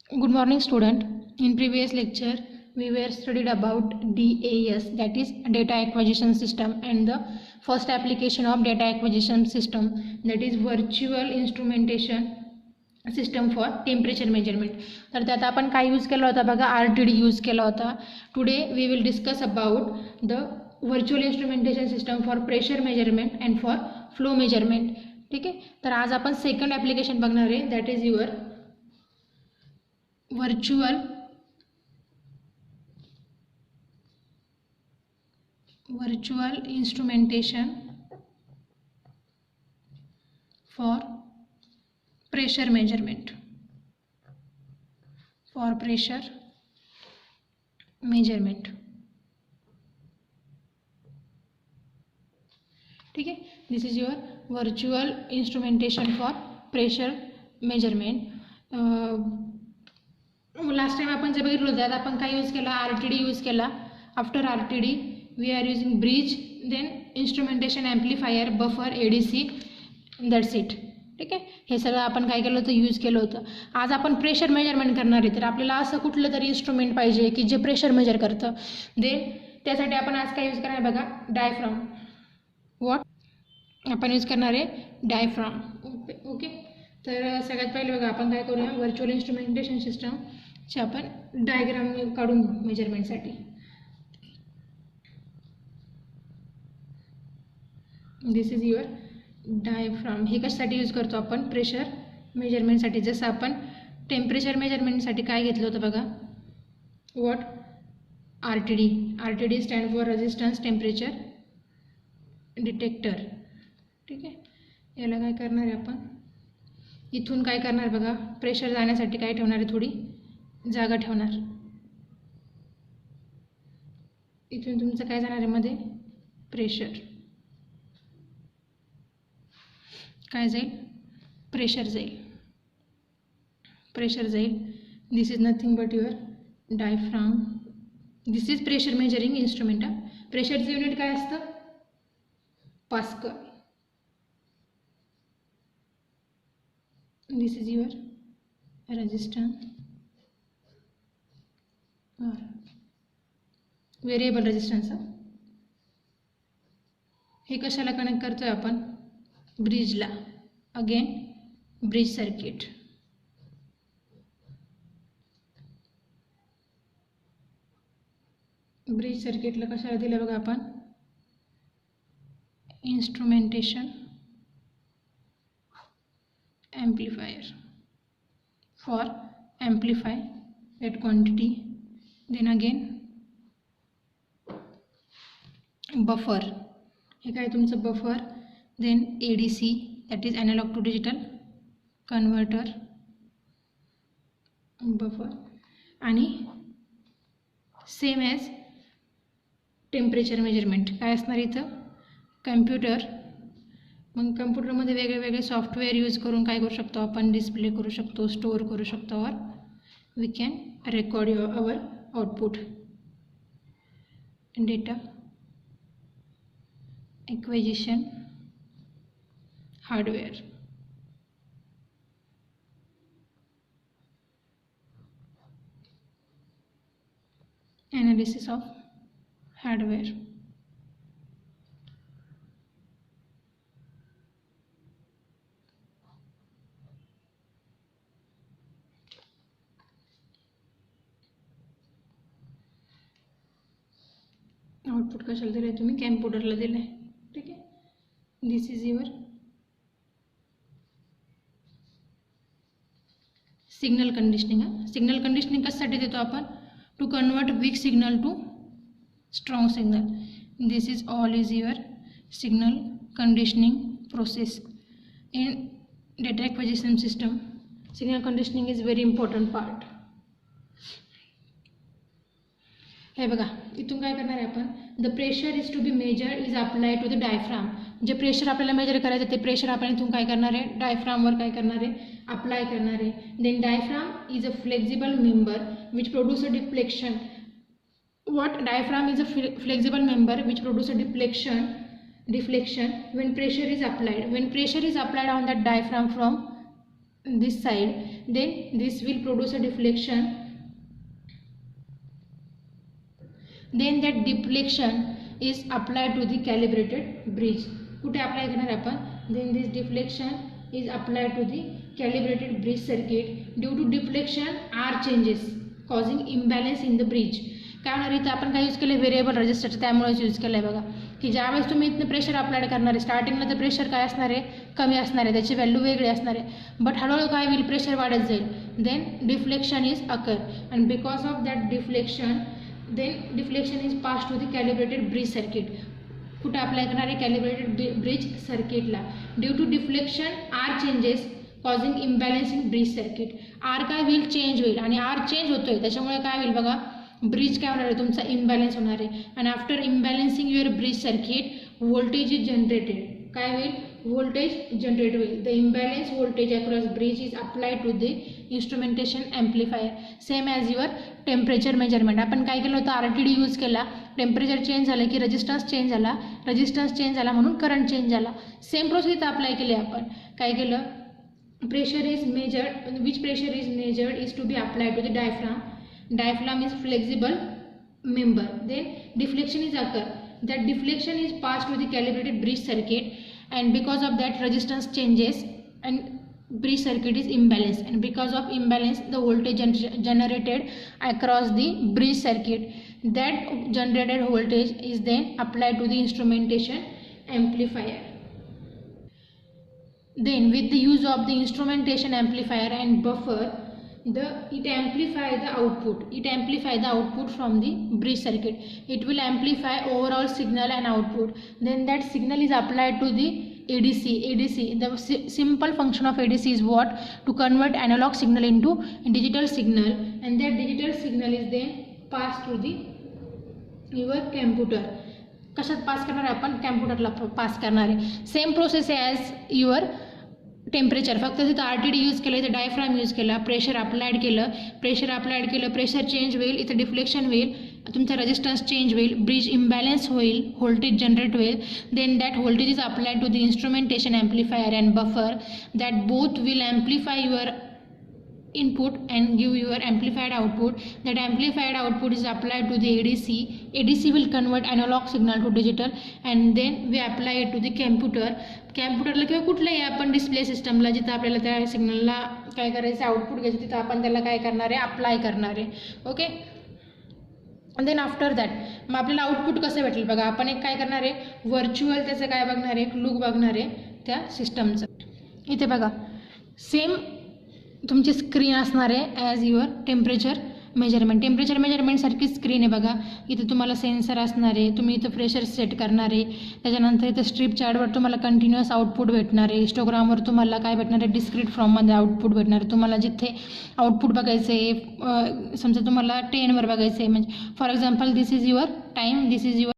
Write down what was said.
Good morning, student. In previous lecture, we were studied about DAS, that is data acquisition system, and the first application of data acquisition system, that is virtual instrumentation system for temperature measurement. तर त्यात आपण काय use केला होता बघा, RTD use केला होता. Today we will discuss about the virtual instrumentation system for pressure measurement and for flow measurement. ठीक आहे. तर आज आपण सेकंड ॲप्लिकेशन बघणार आहे, that is your virtual instrumentation for pressure measurement. ठीक है. This is your virtual instrumentation for pressure measurement. Last time आपण जे बघितलं होतं आपण काय यूज केला, RTD यूज केला. After RTD we are using bridge, then instrumentation amplifier, buffer, ADC, that's it. ठीक आहे. हे सगळं आपण काय केलं होतं, यूज केलं होतं. आज आपण प्रेशर मेजरमेंट करणार आहे. तर आपल्याला असं कुठलं तरी इन्स्ट्रुमेंट पाहिजे की जे प्रेशर मेजर करतं. देन त्यासाठी आपण आज काय यूज करणार आहे बघा, डायफ्राम. वॉट आपण यूज करणार आहे, डायफ्राम. ओके. तर सगळ्यात पहिले बघा आपण काय करूया, व्हर्च्युअल इन्स्ट्रुमेंटेशन सिस्टमचे आपण डायग्राम काढून घेऊ मेजरमेंटसाठी. This is your diaphragm. हे कशासाठी यूज करतो आपण, प्रेशर मेजरमेंटसाठी. जसं आपण टेम्परेचर मेजरमेंटसाठी काय घेतलं होतं बघा, what, RTD stand for resistance temperature detector. ठीक आहे. याला काय करणार आहे आपण, इथून काय करणार बघा, प्रेशर जाण्यासाठी काय ठेवणार आहे, थोडी जागा ठेवणार. इथून तुमचं काय जाणार आहे मध्ये, प्रेशर काय जाईल, प्रेशर जाईल. This is nothing but your diaphragm. This is pressure measuring instrument. प्रेशरचं युनिट काय असतं, Pascal. This is your resistance variable resistance. हे कशाला कनेक्ट करतोय आपण, ब्रिजला. Again bridge circuit. ब्रिज सर्किटला कशाला दिलं बघा आपण, instrumentation amplifier for amplify that quantity. Then again buffer. हे काय तुमचं buffer. then ADC, that is analog to digital converter, buffer. आणि सेम ॲज टेम्परेचर मेजरमेंट काय असणार इथं, कम्प्युटर. मग कम्प्युटरमध्ये वेगळे सॉफ्टवेअर यूज करून काय करू शकतो आपण, डिस्प्ले करू शकतो, स्टोअर करू शकतो, और we can record our output. Data acquisition hardware. Analysis of hardware. Output कशाला दिलं आहे तुम्ही, कॅम्प्युटरला दिलं आहे. ठीक आहे. This is your signal conditioning. Signal conditioning कशासाठी देतो आपण, to convert weak signal to strong signal. This is all is your signal conditioning process in data acquisition system. Signal conditioning is very important part. हे बघा इथून काय करणार आहे आपण, the pressure is to be measure is apply to the diaphragm. जे pressure आपल्याला measure करायचं ते प्रेशर आपण इथून काय करणार आहे, डायफ्रामवर काय करणार आहे, अप्लाय करणार आहे. Then diaphragm is a flexible member which produce a deflection. What, diaphragm is a flexible member which produce a deflection when pressure is applied. When pressure is applied on that diaphragm from this side, then this will produce a deflection, then that deflection is applied to the calibrated bridge. कुठे apply करणार आपण, then this deflection is applied to the calibrated bridge circuit. Due to deflection R changes causing imbalance in the bridge. काय होणार इथं आपण काय use केलं, variable register, त्यामुळेच यूज केलं आहे बघा की ज्यावेळेस तुम्ही इथनं प्रेशर अप्लाय करणार आहे, स्टार्टिंगला तर प्रेशर काय असणार आहे, कमी असणार आहे, त्याची व्हॅल्यू वेगळी असणार आहे, बट हळूहळू काय होईल, प्रेशर वाढत जाईल, then deflection is occur and because of that deflection then deflection is passed to the calibrated bridge circuit. कुठे अप्लाय करणार आहे, calibrated bridge circuitला. Due to deflection R changes causing imbalance in bridge circuit. R काय होईल, change होईल आणि R change होतोय त्याच्यामुळे काय होईल बघा, ब्रिज काय होणार आहे, तुमचा इम्बॅलन्स होणार आहे. आणि after imbalancing your bridge circuit voltage is generated. काय होईल, व्होल्टेज जनरेट होईल. The imbalance voltage across bridge is applied to the instrumentation amplifier. Same as your temperature measurement. आपण काय केलं होतं, RTD यूज केला, टेम्परेचर चेंज झालं की रेजिस्टन्स चेंज झाला, रेजिस्टन्स चेंज झाला म्हणून करंट चेंज झाला. सेम प्रोसेस इथं अप्लाय केली आपण. काय केलं, pressure is measured, which pressure is measured is to be applied to the diaphragm. Diaphragm is flexible member. Then deflection is occur. That deflection is passed to the calibrated bridge circuit, and because of that resistance changes and bridge circuit is imbalanced, and because of imbalance the voltage generated across the bridge circuit, that generated voltage is then applied to the instrumentation amplifier. Then with the use of the instrumentation amplifier and buffer, it amplify the output. It amplify the output from the bridge circuit. It will amplify overall signal and output. Then that signal is applied to the ADC. The simple function of ADC is what? To convert analog signal into digital signal, and that digital signal is then passed to the your computer. कशात पास करणार आहे आपण, कॅम्प्युटरला pass करणार आहे. Same process as your temperature, फक्त तिथं RTD use केलं, इथं डायफ्राम यूज केला, प्रेशर अप्लाइड केलं, प्रेशर चेंज होईल, इथं डिफ्लेक्शन होईल, तुमचा रेजिस्टन्स चेंज होईल, ब्रिज इम्बॅलन्स होईल, व्होल्टेज जनरेट होईल. Then that voltage is applied to the instrumentation amplifier and buffer. That both will amplify your input and give your amplified output. That amplified output is applied to the ADC. ADC will convert analog signal to digital, and then we apply it to the computer. कॅम्प्युटरला किंवा कुठल्याही आपण display सिस्टमला जिथं आपल्याला त्या सिग्नलला काय करायचं, आउटपुट घ्यायचं, तिथं आपण त्याला काय करणार आहे, अप्लाय करणार आहे. ओके. देन आफ्टर दॅट मग आपल्याला आउटपुट कसं भेटेल बघा, आपण एक काय करणार आहे, व्हर्च्युअल त्याचं काय बघणार आहे, एक लूक बघणार आहे त्या सिस्टमचं. इथे बघा सेम तुमची स्क्रीन असणार आहे ॲज युअर टेम्परेचर मेजरमेंट सारखी स्क्रीन आहे बघा. इथे तुम्हाला सेन्सर असणार आहे, तुम्ही इथं प्रेशर सेट करणार आहे, त्याच्यानंतर इथं स्ट्रीप चार्टवर तुम्हाला कंटिन्युअस आउटपुट भेटणार आहे, हिस्टोग्रामवर तुम्हाला काय भेटणार आहे, डिस्क्रीट फॉर्ममध्ये आउटपुट भेटणार आहे. तुम्हाला जिथे आउटपुट बघायचं आहे, समजा तुम्हाला 10वर बघायचं आहे, म्हणजे for example this is your time, this is your